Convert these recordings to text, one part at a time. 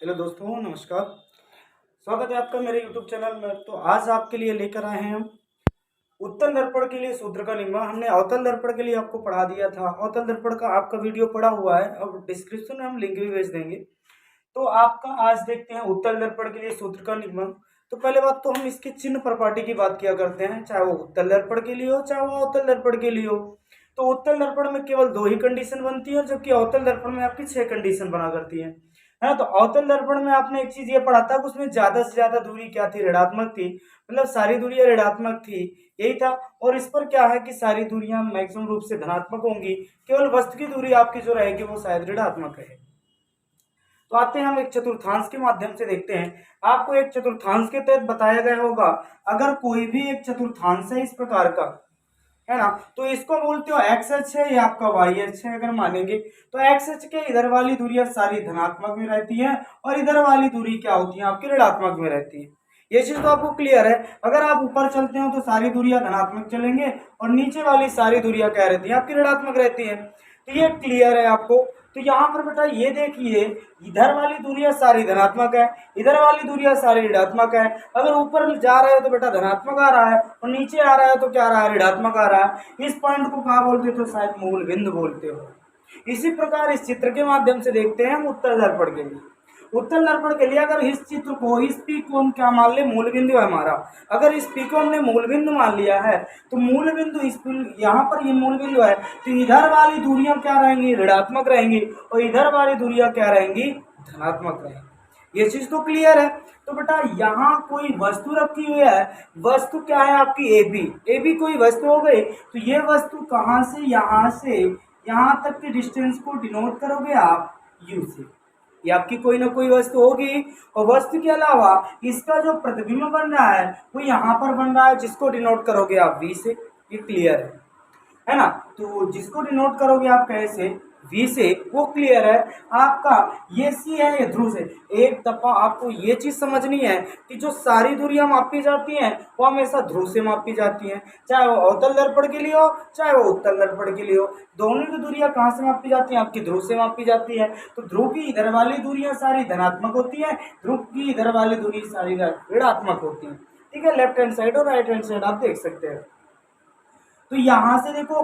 Hello दोस्तों, नमस्कार। स्वागत है आपका मेरे यूट्यूब चैनल में। तो आज आपके लिए लेकर आए हैं हम उत्तल दर्पण के लिए सूत्र का नियम। हमने अवतल दर्पण के लिए आपको पढ़ा दिया था। अवतल दर्पण का आपका वीडियो पड़ा हुआ है और डिस्क्रिप्शन में हम लिंक भी भेज देंगे। तो आपका आज देखते हैं उत्तल दर्पण के लिए सूत्र का निगम। तो पहले बात तो हम इसके चिन्ह प्रॉपर्टी की बात किया करते हैं, चाहे वो उत्तल दर्पण के लिए हो चाहे वो अवतल दर्पण के लिए हो। तो उत्तल दर्पण में केवल 2 ही कंडीशन बनती है, जबकि अवतल दर्पण में आपकी 6 कंडीशन बना करती है ना। तो अवतल दर्पण में आपने एक चीज ये पढ़ा था कि उसमें ज्यादा से ज्यादा दूरी क्या थी, ऋणात्मक थी। मतलब सारी दूरियां ऋणात्मक थी, यही था। और इस पर क्या है कि सारी दूरियां मैक्सिमम रूप से धनात्मक होंगी, केवल वस्तु की दूरी आपकी जो रहेगी वो शायद ऋणात्मक है। तो आते हैं हम एक चतुर्थांश के माध्यम से देखते हैं। आपको एक चतुर्थांश के तहत बताया गया होगा, अगर कोई भी एक चतुर्थांश है इस प्रकार का, है ना, तो इसको बोलते हो एक्स अक्ष है, ये आपका वाई अक्ष है। अगर मानेंगे तो एक्स अक्ष के इधर वाली दूरियां सारी धनात्मक में रहती है और इधर वाली दूरी क्या होती है, आपकी ऋणात्मक में रहती है। ये चीज तो आपको क्लियर है। अगर आप ऊपर चलते हो तो सारी दूरियां धनात्मक चलेंगे और नीचे वाली सारी दूरियां क्या रहती है, आपकी ऋणात्मक रहती है। तो ये क्लियर है आपको। तो यहाँ पर बेटा ये देखिए, इधर वाली दूरियां सारी धनात्मक है, इधर वाली दूरियां सारी ऋणात्मक है। अगर ऊपर जा रहे हो तो बेटा धनात्मक आ रहा है और नीचे आ रहा है तो क्या आ रहा है, ऋणात्मक आ रहा है। इस पॉइंट को क्या बोलते हो, तो शायद मूल बिंदु बोलते हो। इसी प्रकार इस चित्र के माध्यम से देखते हैं हम उत्तल दर्पण के लिए। उत्तल दर्पण के लिए अगर इस चित्र को, इस पी को हम क्या मान ले, मूल बिंदु है हमारा। अगर इस पी को हमने मूल बिंदु मान लिया है तो मूल बिंदु इस यहाँ पर ये मूल बिंदु है, तो इधर वाली दूरियां क्या रहेंगी, ऋणात्मक रहेंगी और इधर वाली दूरियां क्या रहेंगी, धनात्मक रहेंगी। ये चीज तो क्लियर है। तो बेटा यहाँ कोई वस्तु रखी हुई है, वस्तु क्या है आपकी ए बी। ए बी कोई वस्तु हो गई, तो ये वस्तु कहाँ से यहाँ तक के डिस्टेंस को डिनोट करोगे आप यू से। ये आपकी कोई ना कोई वस्तु होगी और वस्तु के अलावा इसका जो प्रतिबिंब बन रहा है वो यहाँ पर बन रहा है, जिसको डिनोट करोगे आप वी से। ये क्लियर है ना। तो जिसको डिनोट करोगे आप कैसे, वी से, वो क्लियर है आपका। ये सी है, ये ध्रुव से। एक दफा आपको ये चीज समझनी है कि जो सारी दूरियां मापी जाती हैं वो हमेशा ध्रुव से मापी जाती हैं, चाहे वो अवतल दर्पण के लिए हो चाहे वो उत्तल दर्पण के लिए हो। दोनों की दूरियां कहाँ से मापी जाती हैं, आपकी ध्रुव से मापी जाती है। तो ध्रुव की इधर वाली दूरियां सारी धनात्मक होती है, ध्रुव की इधर वाली दूरी सारी ऋणात्मक होती है। ठीक है, लेफ्ट हैंड साइड और राइट हैंड साइड आप देख सकते हैं। तो यहां से देखो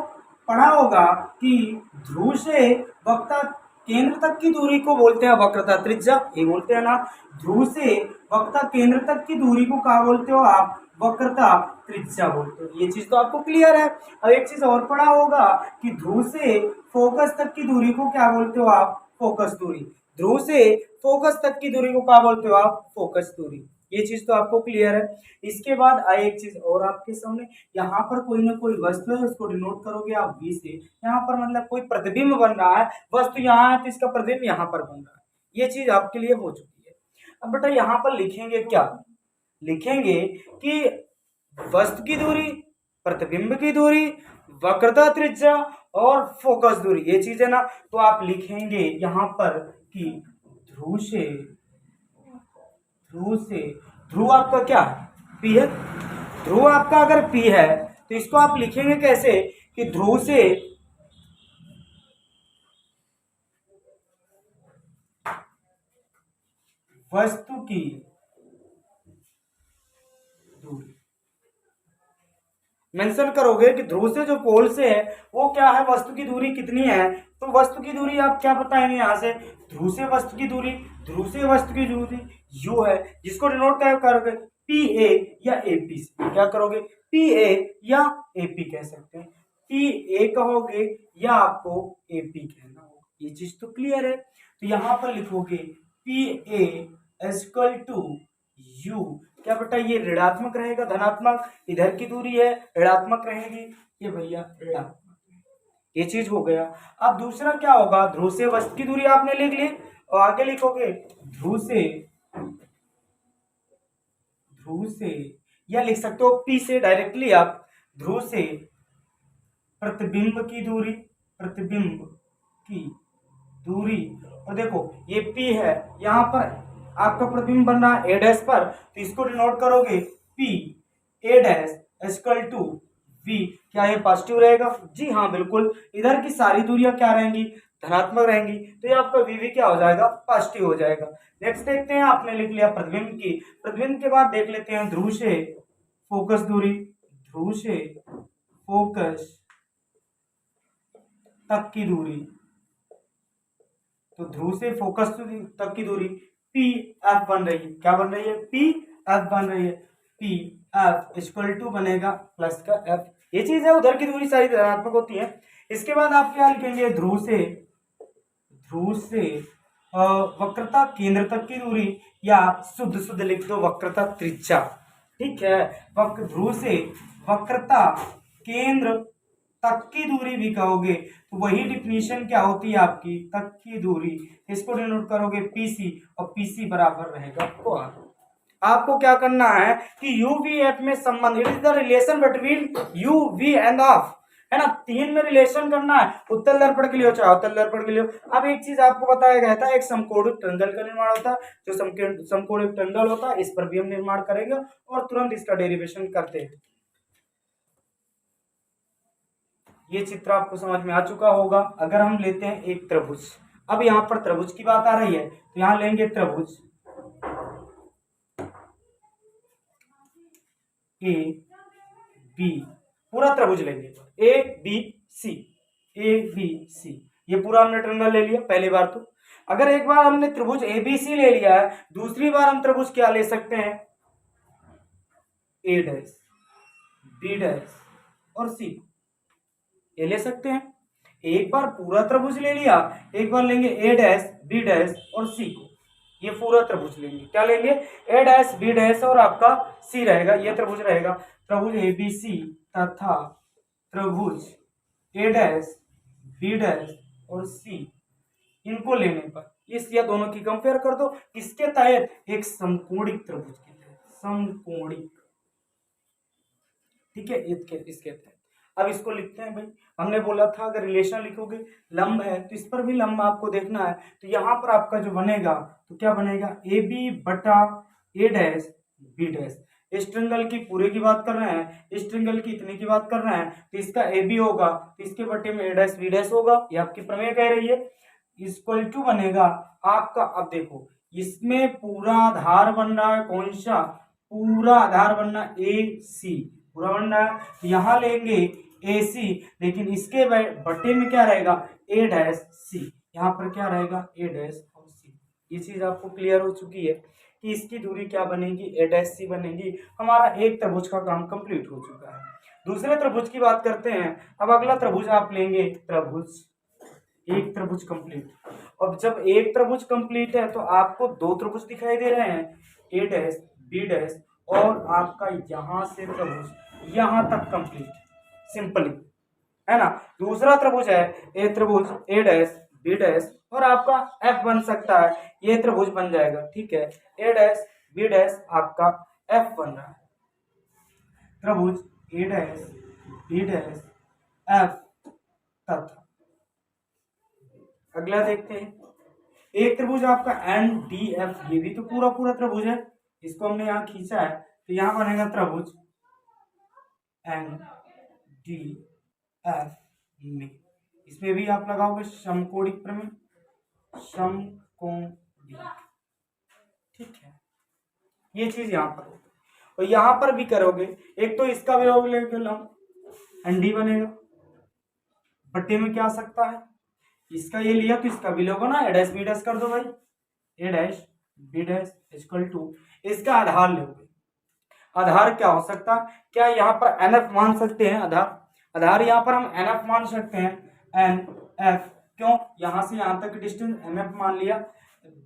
पढ़ा होगा कि ध्रुव से वक्रता केंद्र तक की दूरी को बोलते हैं वक्रता त्रिज्या, ये बोलते हैं ना। ध्रुव से वक्रता केंद्र तक की दूरी को क्या बोलते हो आप, वक्रता त्रिज्या बोलते हो। ये चीज तो आपको क्लियर है। अब एक चीज और पढ़ा होगा कि ध्रुव से फोकस तक की दूरी को क्या बोलते हो आप, फोकस दूरी। ध्रुव से फोकस तक की दूरी को क्या बोलते हो आप, फोकस दूरी। ये चीज तो आपको क्लियर है। इसके बाद आए एक चीज और आपके सामने, यहाँ पर कोई ना कोई वस्तु है, उसको डिनोट करोगे आप वी से। यहाँ पर मतलब कोई प्रतिबिंब बन रहा है, वस्तु यहाँ है तो इसका प्रतिबिंब यहाँ पर बन रहा है। ये चीज आपके लिए हो चुकी है। अब बेटा यहाँ पर लिखेंगे क्या, लिखेंगे कि वस्तु की दूरी, प्रतिबिंब की दूरी, वक्रता त्रिज्या और फोकस दूरी, ये चीज है ना। तो आप लिखेंगे यहाँ पर कि ध्रुव से, ध्रुव आपका क्या पी है। ध्रुव आपका अगर पी है तो इसको आप लिखेंगे कैसे कि ध्रुव से वस्तु की दूरी मेंशन करोगे कि ध्रुव से जो पोल से है वो क्या है, वस्तु की दूरी कितनी है। तो वस्तु की दूरी आप क्या बताएंगे यहाँ से, ध्रुव से वस्तु की दूरी, ध्रुव से वस्तु की दूरी यू है, जिसको डिनोट क्या करोगे, पी ए या ए पी से। क्या करोगे, पी ए या ए पी कह सकते हैं। पी ए कहोगे या आपको ए पी कहना होगा। ये चीज तो क्लियर है। तो यहाँ पर लिखोगे P A equal to U. क्या बेटा ये ऋणात्मक रहेगा, धनात्मक, इधर की दूरी है ऋणात्मक रहेगी, ये भैया ऋणात्मक। ये चीज हो गया। अब दूसरा क्या होगा, ध्रुव से वस्तु की दूरी आपने लिख ली और आगे लिखोगे ध्रुव से या लिख सकते हो पी से डायरेक्टली आप, ध्रुव से प्रतिबिंब की दूरी, प्रतिबिंब की दूरी। और देखो ये पी है, यहां पर आपका प्रतिबिंब बन रहा है ए डैश पर, तो इसको डिनोट करोगे P A dash equal to V. क्या ये पॉजिटिव रहेगा, जी हाँ बिल्कुल। इधर की सारी दूरियां क्या रहेंगी, धनात्मक रहेंगी तो ये आपका वीवी क्या हो जाएगा, पॉजिटिव हो जाएगा। नेक्स्ट देखते हैं, आपने लिख लिया प्रतिबिंब की। प्रतिबिंब के बाद देख लेते हैं ध्रुव से फोकस दूरी, ध्रुव से फोकस तक की दूरी। तो ध्रुव से फोकस तक की दूरी पी एफ बन रही है। क्या बन रही है, पी एफ बन रही है। पी एफ इक्वल टू बनेगा प्लस का एफ। ये चीज है, उधर की दूरी सारी धनात्मक होती है। इसके बाद आप क्या लिखेंगे, ध्रुव से वक्रता केंद्र तक की दूरी, या शुद्ध शुद्ध लिख दो वक्रता त्रिज्या। ठीक है, ध्रुव से वक्रता केंद्र तक की दूरी भी कहोगे तो वही डिफिनीशन क्या होती है आपकी, तक की दूरी। इसको डिनोट करोगे पीसी, और पीसी बराबर रहेगा आपको आर। आपको क्या करना है कि यू वी एफ में संबंध, it is the relation between U V and F, है ना, तीन में रिलेशन करना है, उत्तल दर्पण के लिए हो चाहे अवतल दर्पण के लिए हो। अब एक चीज आपको बताया गया था, एक समकोणिक ट्रायंगल का निर्माण होता है। जो समकोणिक ट्रायंगल होता है, इस पर भी हम निर्माण करेंगे और तुरंत इसका डेरिवेशन करते हैं। ये चित्र आपको समझ में आ चुका होगा। अगर हम लेते हैं एक त्रिभुज, अब यहाँ पर त्रिभुज की बात आ रही है तो यहाँ लेंगे त्रिभुज ए बी, पूरा त्रिभुज लेंगे A B C, A B C. ये पूरा हमने ट्रायंगल ले लिया पहली बार। तो अगर एक बार हमने त्रिभुज ए बी सी ले लिया है, दूसरी बार हम त्रिभुज क्या ले सकते हैं, ए डैश बी डैश और सी, ये ले सकते हैं। एक बार पूरा त्रिभुज ले लिया, एक बार लेंगे ए डैश बी डैश और सी को। ये पूरा त्रिभुज लेंगे, क्या लेंगे, ए डैश बी डैश और आपका सी रहेगा, ये त्रिभुज रहेगा। त्रिभुज ए बी सी तथा त्रिभुज ए डैश बी डैश और सी, इनको लेने पर इस या दोनों की कंपेयर कर दो, किसके तहत, एक समकोणिक त्रिभुज के तहत, समकोणिक। ठीक है, इसके तहत। अब इसको लिखते हैं भाई, हमने बोला था अगर रिलेशन लिखोगे लंब है तो इस पर भी लंब आपको देखना है। तो यहाँ पर आपका जो बनेगा तो क्या बनेगा, ए बी बटा ए डैश बी डैश। इस ट्रायंगल की पूरे की बात कर रहे हैं, इस ट्रायंगल की इतने की बात कर रहे हैं, तो इसका ए बी होगा तो इसके बटे में ए डैश बी डैश होगा। ये आपकी प्रमेय कह रही है। इक्वल टू बनेगा आपका, अब देखो इसमें पूरा आधार बन रहा है, कौन सा, पूरा आधार बनना ए सी, पूरा बन रहा है। यहाँ लेंगे ए सी, लेकिन इसके बटे में क्या रहेगा, ए डैश सी। यहाँ पर क्या रहेगा, ए डैश और सी। ये चीज आपको क्लियर हो चुकी है कि इसकी दूरी क्या बनेगी, ए डैश सी बनेगी। हमारा एक त्रिभुज का काम कंप्लीट हो चुका है। दूसरे त्रिभुज की बात करते हैं। अब अगला त्रिभुज आप लेंगे, त्रिभुज, एक त्रिभुज कंप्लीट। अब जब एक त्रिभुज कंप्लीट है तो आपको दो त्रिभुज दिखाई दे रहे हैं, ए डैश बी डैश और आपका यहां से त्रिभुज यहां तक कंप्लीट, सिंपली, है ना। दूसरा त्रिभुज है ए त्रिभुज ए डैश बी डैश और आपका एफ बन सकता है, ये त्रिभुज बन जाएगा। ठीक है, ए डैश बी डैश आपका एफ बन रहा है, त्रिभुज ए डैश बी डैश एफ तथा। अगला देखते हैं, एक त्रिभुज आपका एन डी एफ, ये भी तो पूरा पूरा त्रिभुज है, इसको हमने यहाँ खींचा है तो यहाँ बनेगा त्रिभुज एन डी एफ में। इसमें भी आप लगाओगे समकोणिक प्रमेय, समकोणिक। ठीक है, ये चीज यहाँ पर होगी और यहाँ पर भी करोगे। एक तो इसका विलोम लेंगे हम, एन डी बनेगा, बट्टे में क्या आ सकता है, इसका ये लिया तो इसका विलोम ना, ए डैश बी डैश कर दो भाई, A dash B dash equal to, इसका आधार लोगे। आधार क्या हो सकता, क्या यहाँ पर एन एफ मान सकते हैं, आधार यहाँ पर हम एन एफ मान सकते हैं, एन एफ, क्यों, यहां से यहां तक डिस्टेंस एम एफ मान लिया।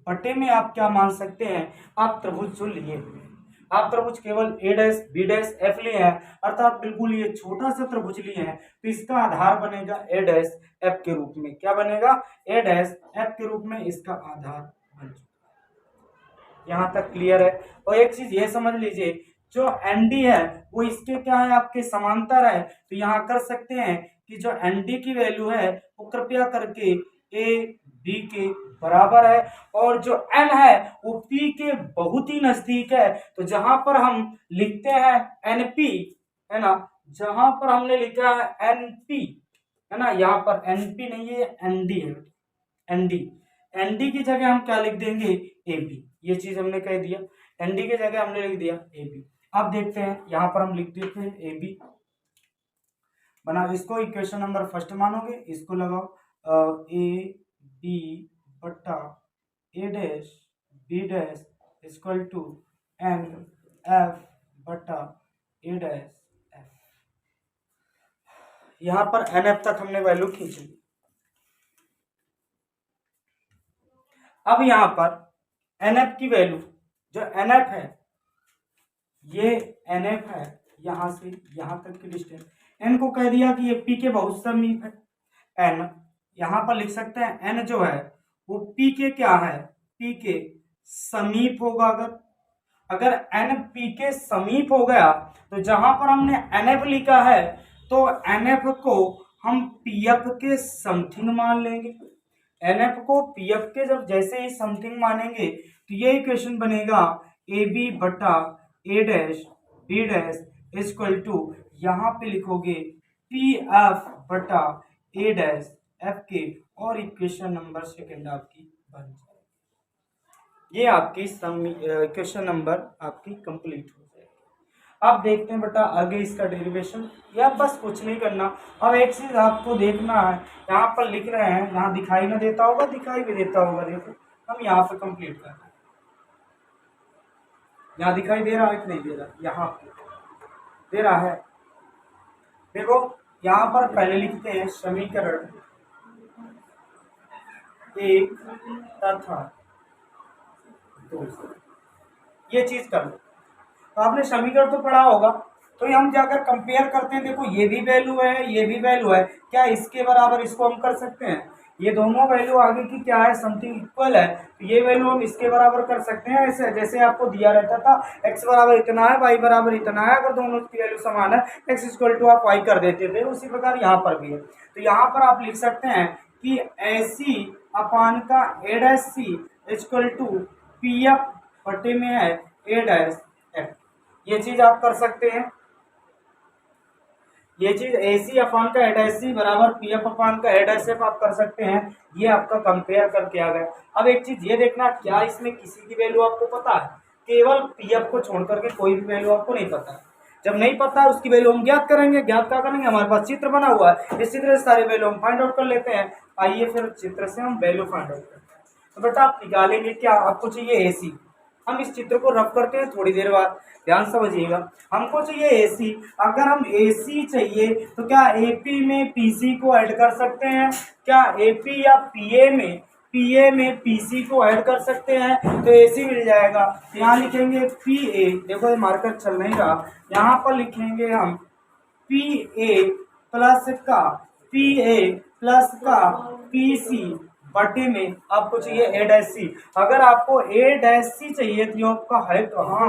बटे में आप क्या मान सकते हैं, आप त्रिभुज जो लिए हुए, आप त्रिभुज केवल ए डैश बी डैश एफ लिए हैं, अर्थात बिल्कुल ये छोटा सा त्रिभुज लिए हैं, तो इसका आधार बनेगा ए डैश एफ के रूप में। क्या बनेगा, ए डैश एफ के रूप में इसका आधार बन चुका। यहां तक क्लियर है। और एक चीज ये समझ लीजिए, जो एनडी है वो इसके क्या है, आपके समांतर है। तो यहाँ कर सकते हैं कि जो एनडी की वैल्यू है वो कृपया करके ए बी के बराबर है, और जो एन है वो पी के बहुत ही नजदीक है। तो जहां पर हम लिखते हैं एनपी, है ना, जहां पर हमने लिखा है एनपी, है ना, यहाँ पर एनपी नहीं है, एनडी है। एनडी, एनडी की जगह हम क्या लिख देंगे, ए बी। ये चीज हमने कह दिया, एनडी की जगह हमने लिख दिया ए बी। अब देखते हैं यहाँ पर हम लिख देते हैं ए बी बना, इसको इक्वेशन नंबर फर्स्ट मानोगे, इसको लगाओ ए बी बट्टा A dash B dash equal to N F बट्टा ए डैश एफ। यहाँ पर एन एफ तक हमने वैल्यू खींची। अब यहाँ पर एन एफ की वैल्यू, जो एन एफ है, ये एन एफ है, यहाँ से यहाँ तक की डिस्टेंस, एन को कह दिया कि ये पी के बहुत समीप है। एन यहाँ पर लिख सकते हैं, एन जो है वो पी के क्या है, पी के समीप होगा। अगर एन पी के समीप हो गया तो जहां पर हमने एन एफ लिखा है तो एन एफ को हम पी एफ के समथिंग मान लेंगे। एन एफ को पी एफ के जब जैसे ही समथिंग मानेंगे तो ये इक्वेशन बनेगा ए बी बटा A dash B dash equal to, यहाँ पे लिखोगे पी एफ बटा ए डैश एफ के, और इक्वेशन नंबर सेकेंड आपकी बन जाएगी। ये आपकी इक्वेशन नंबर आपकी कंप्लीट हो जाएगी। अब देखते हैं बेटा आगे इसका डेरिवेशन, या बस कुछ नहीं करना। अब एक चीज आपको देखना है, यहाँ पर लिख रहे हैं, यहाँ दिखाई ना देता होगा, दिखाई भी देता होगा, देखो हम यहाँ पे कंप्लीट कर रहे हैं। यहाँ दिखाई दे रहा है कि नहीं दे रहा, यहाँ दे रहा है। देखो यहाँ पर पहले लिखते हैं समीकरण एक तथा दो, ये चीज कर लो। तो आपने समीकरण तो पढ़ा होगा, तो हम जाकर कंपेयर करते हैं, देखो ये भी वैल्यू है, ये भी वैल्यू है, क्या इसके बराबर इसको हम कर सकते हैं? ये दोनों वैल्यू आगे की क्या है, समथिंग इक्वल है, तो ये वैल्यू हम इसके बराबर कर सकते हैं। ऐसे जैसे आपको दिया रहता था x बराबर इतना है, y बराबर इतना है, अगर दोनों की वैल्यू समान है x इक्वल टू आप y कर देते थे, उसी प्रकार यहाँ पर भी है। तो यहाँ पर आप लिख सकते हैं कि AC अपान का A dash C equal to P F बटे में है ए डैश एफ। ये चीज आप कर सकते हैं, ये चीज AC अपान का ए डैश सी बराबर पी एफ अपान का ए डैश एफ आप कर सकते हैं। ये आपका कंपेयर करके आ गया। अब एक चीज ये देखना, क्या इसमें किसी की वैल्यू आपको पता है? केवल पी एफ को छोड़ करके कोई भी वैल्यू आपको नहीं पता है। जब नहीं पता है उसकी वैल्यू हम ज्ञात करेंगे। ज्ञात क्या करेंगे, हमारे पास चित्र बना हुआ है, इस चित्र से सारी वैल्यू हम फाइंड आउट कर लेते हैं। आइए फिर चित्र से हम वैल्यू फाइंड आउट करते हैं। तो बेटा आप निकालेंगे क्या, आपको चाहिए AC। हम इस चित्र को रफ करते हैं थोड़ी देर बाद, ध्यान समझिएगा। हमको चाहिए AC। अगर हम AC चाहिए तो क्या AP में PC को ऐड कर सकते हैं? क्या AP या PA में PC को ऐड कर सकते हैं? तो AC मिल जाएगा। यहाँ लिखेंगे PA, देखो ये मार्कर चल नहीं रहा, यहाँ पर लिखेंगे हम PA प्लस का PC बटे में आपको चाहिए ए डैश सी। अगर आपको ए डैश सी चाहिए तो आपका है कहाँ,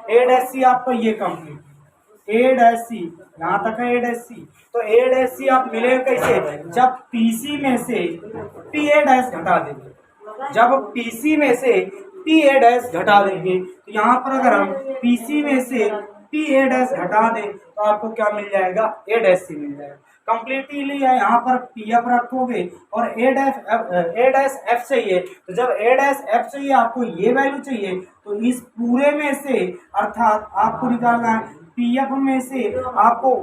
ए डैश सी आपका ये कंप्लीट, ए डैश सी यहाँ तक है ए डैश सी। तो ए डैश सी आप मिलेगा कैसे, जब पीसी में से पी ए डैश घटा देंगे। जब पीसी में से पी ए डैश घटा देंगे तो यहाँ पर अगर हम पीसी में से पी ए डैश घटा दें तो आपको क्या मिल जाएगा, ए डैश सी मिल जाएगा। कंप्लीटली है, यहाँ पर पी एफ रखोगे और ए डैश एफ चाहिए। तो जब ए डैश एफ चाहिए, आपको ये वैल्यू चाहिए, तो इस पूरे में से अर्थात आपको निकालना है पी एफ में से आपको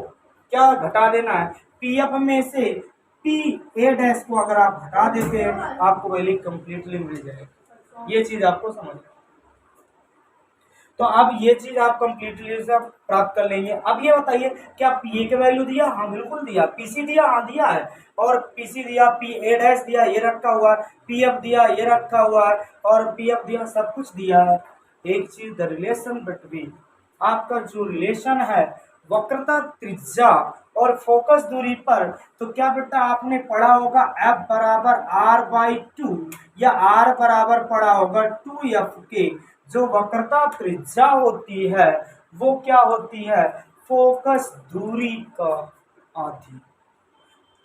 क्या घटा देना है, पी एफ में से पी ए डैश को अगर आप हटा देते हैं आपको वैल्यू कंप्लीटली मिल जाएगी। ये चीज आपको समझ। तो अब ये चीज आप कंप्लीटली से प्राप्त कर लेंगे। अब ये बताइए क्या पी ए के वैल्यू दिया? हाँ बिल्कुल दिया। पीसी दिया? हाँ दिया है। और पीसी दिया, पी ए डैश दिया, ये रखा हुआ है, पी एफ दिया, ये रखा हुआ है, और पी एफ दिया, सब कुछ दिया है। एक चीज, द रिलेशन बिटवीन, आपका जो रिलेशन है वक्रता त्रिज्या और फोकस दूरी पर, तो क्या बेटा आपने पढ़ा होगा F बराबर R/2 या R बराबर पढ़ा होगा 2F के। जो वक्रता त्रिज्या होती है वो क्या होती है, फोकस दूरी का आधी,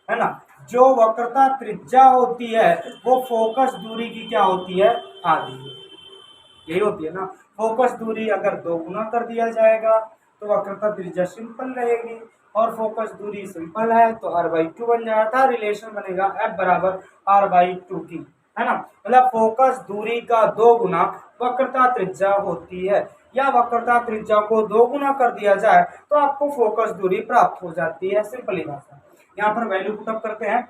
है ना। जो वक्रता त्रिज्या होती है वो फोकस दूरी की क्या होती है, आधी। यही होती है ना। फोकस दूरी अगर 2 गुना कर दिया जाएगा तो वक्रता त्रिज्या सिंपल रहेगी, और फोकस दूरी सिंपल है तो R/2 बन जाता है। रिलेशन बनेगा F बराबर R/2 की। है ना। मतलब फोकस दूरी का 2 गुना वक्रता त्रिज्या होती है, या वक्रता त्रिज्या को 2 गुना कर दिया जाए तो आपको फोकस दूरी प्राप्त हो जाती है। सिंपली भाषा यहाँ पर वैल्यू पुटअप करते हैं।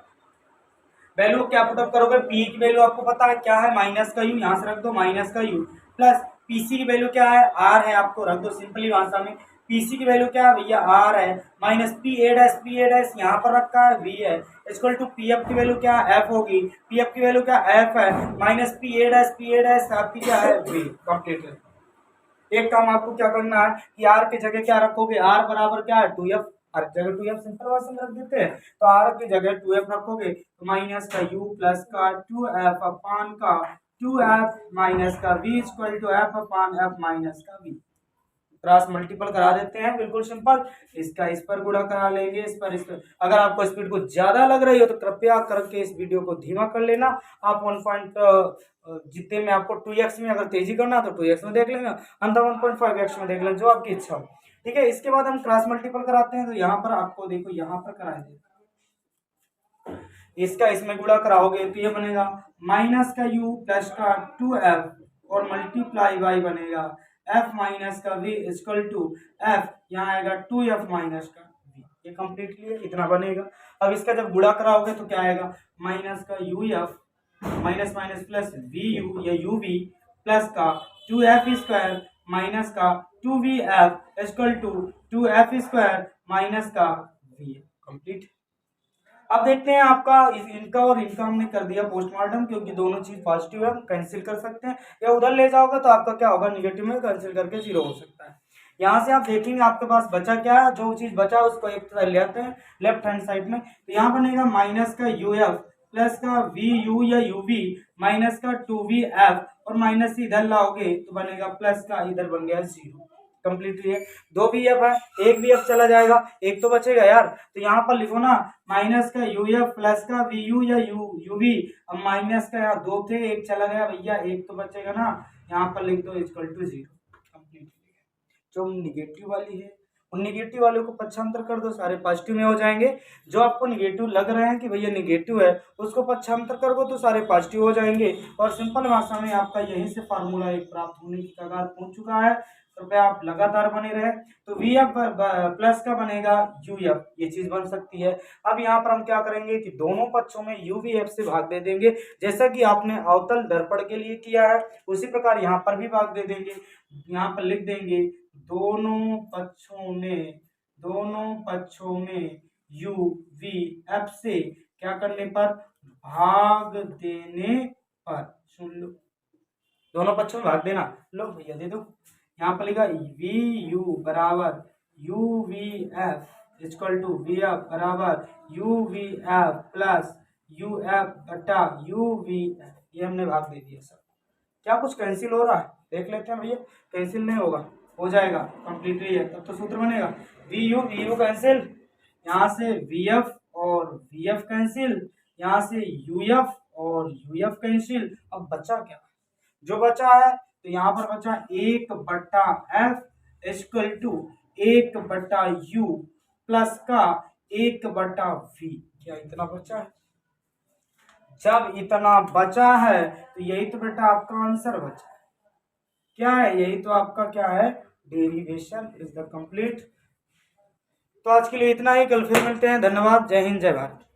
वैल्यू क्या पुटअप करोगे, पी की वैल्यू आपको पता है क्या है, माइनस का यू, यहाँ से रख दो माइनस का यू, प्लस पीसी की वैल्यू क्या है, आर है, आपको रख दो सिंपली भाषा में। पीसी की वैल्यू क्या है भैया, आर है, माइनस पी ए डैश यहाँ पर रखा है वी है, इक्वल टू पी एफ की वैल्यू क्या है, एफ होगी, पी एफ की वैल्यू क्या एफ है, माइनस पी ए डैश आपकी क्या है वी। कंप्लीट है। एक काम आपको क्या करना है कि आर की जगह क्या रखोगे, आर बराबर क्या है 2f, हर जगह 2f सिंपल भाषा में रख देते हैं, तो आर की जगह 2f रखोगे तो माइनस का u प्लस का 2f अपान का 2f माइनस का v equal to f upon f minus का v। क्रॉस मल्टीपल करा देते हैं, बिल्कुल सिंपल। इसका इस पर गुणा करा लेंगे, इस पर। अगर आपको स्पीड को ज्यादा लग रही हो तो कृपया करके इस वीडियो को धीमा कर लेना। आप 1 जितने में आपको 2x में अगर तेजी करना तो 2x में देख लेना, अंतर 1.5x में देख लेना, जो आपकी इच्छा हो। ठीक है, इसके बाद हम क्रॉस मल्टीपल कराते हैं, तो यहाँ पर आपको देखो यहाँ पर करा देते, इसका इसमें गुणा कराओगे तो ये बनेगा माइनस का u प्लस का 2f और मल्टीप्लाई बाई बनेगा f माइनस का v इक्वल टू f, यहाँ आएगा 2f माइनस का v। ये कंप्लीटली इतना बनेगा। अब इसका जब गुणा कराओगे तो क्या आएगा, माइनस का uf minus minus plus vu या uv प्लस का 2f स्क्वायर माइनस का 2vf equal to 2f square minus का v। कंप्लीट। अब देखते हैं आपका इनका और इनका हमने कर दिया पोस्टमार्टम, क्योंकि दोनों चीज पॉजिटिव है, हम कैंसिल कर सकते हैं, या उधर ले जाओगे तो आपका क्या होगा, निगेटिव में कैंसिल करके 0 हो सकता है। यहाँ से आप देखेंगे आपके पास बचा क्या है, जो चीज बचा उसको एक तरह ले आते हैं लेफ्ट हैंड साइड में, तो यहाँ बनेगा माइनस का uf प्लस का vu या uv माइनस का 2vf और माइनस इधर लाओगे तो बनेगा प्लस का, इधर बन गया 0। कंप्लीटली है, 2 vf है, एक vf चला जाएगा, एक तो बचेगा यार, तो यहाँ पर लिखो ना माइनस का uf प्लस का vu या uv, अब माइनस का यहाँ 2 थे, एक चला गया भैया, एक तो बचेगा ना, यहाँ पर लिख दो इक्वल टू 0। कंप्लीटली जो निगेटिव वाली है उन निगेटिव वाले को पक्षांतर कर दो, सारे पॉजिटिव में हो जाएंगे। जो आपको निगेटिव लग रहे हैं कि भैया निगेटिव है, उसको पक्षांतर कर दो तो सारे पॉजिटिव हो जाएंगे। और सिंपल भाषा में आपका यहीं से फार्मूला एक प्राप्त होने की कगार पहुंच चुका है। कृपया आप लगातार बने रहे। तो वी एफ प्लस का बनेगा यू एफ, ये चीज बन सकती है। अब यहाँ पर हम क्या करेंगे कि दोनों पक्षों में यू वी एफ से भाग दे देंगे, जैसा कि आपने अवतल दर्पण के लिए किया है उसी प्रकार यहाँ पर भी भाग दे देंगे। यहाँ पर लिख देंगे दोनों पक्षों में यू वी एफ से क्या करने पर, भाग देने पर। सुन लो, दोनों पक्षों में भाग देना, लो भैया दे दो। यहाँ पर लिखा वी यू बराबर U V F equal to V F बराबर U V F plus U F बटा यू वी एफ, ये हमने भाग दे दिया सर। क्या कुछ कैंसिल हो रहा है, देख लेते हैं भैया। कैंसिल नहीं होगा, हो जाएगा कंप्लीटली है, तब तो सूत्र बनेगा वी यू कैंसिल, यहाँ से वी एफ और वी एफ कैंसिल, यहाँ से यू एफ और यू एफ कैंसिल। अब बचा क्या, जो बचा है तो यहाँ पर बचा 1/f equal to 1/u plus का 1/v। क्या इतना बचा है? जब इतना बचा है तो यही तो बेटा आपका आंसर बचा है। क्या है, यही तो आपका क्या है, डेरिवेशन इज द कंप्लीट। तो आज के लिए इतना ही, कल फिर मिलते हैं। धन्यवाद, जय हिंद, जय भारत।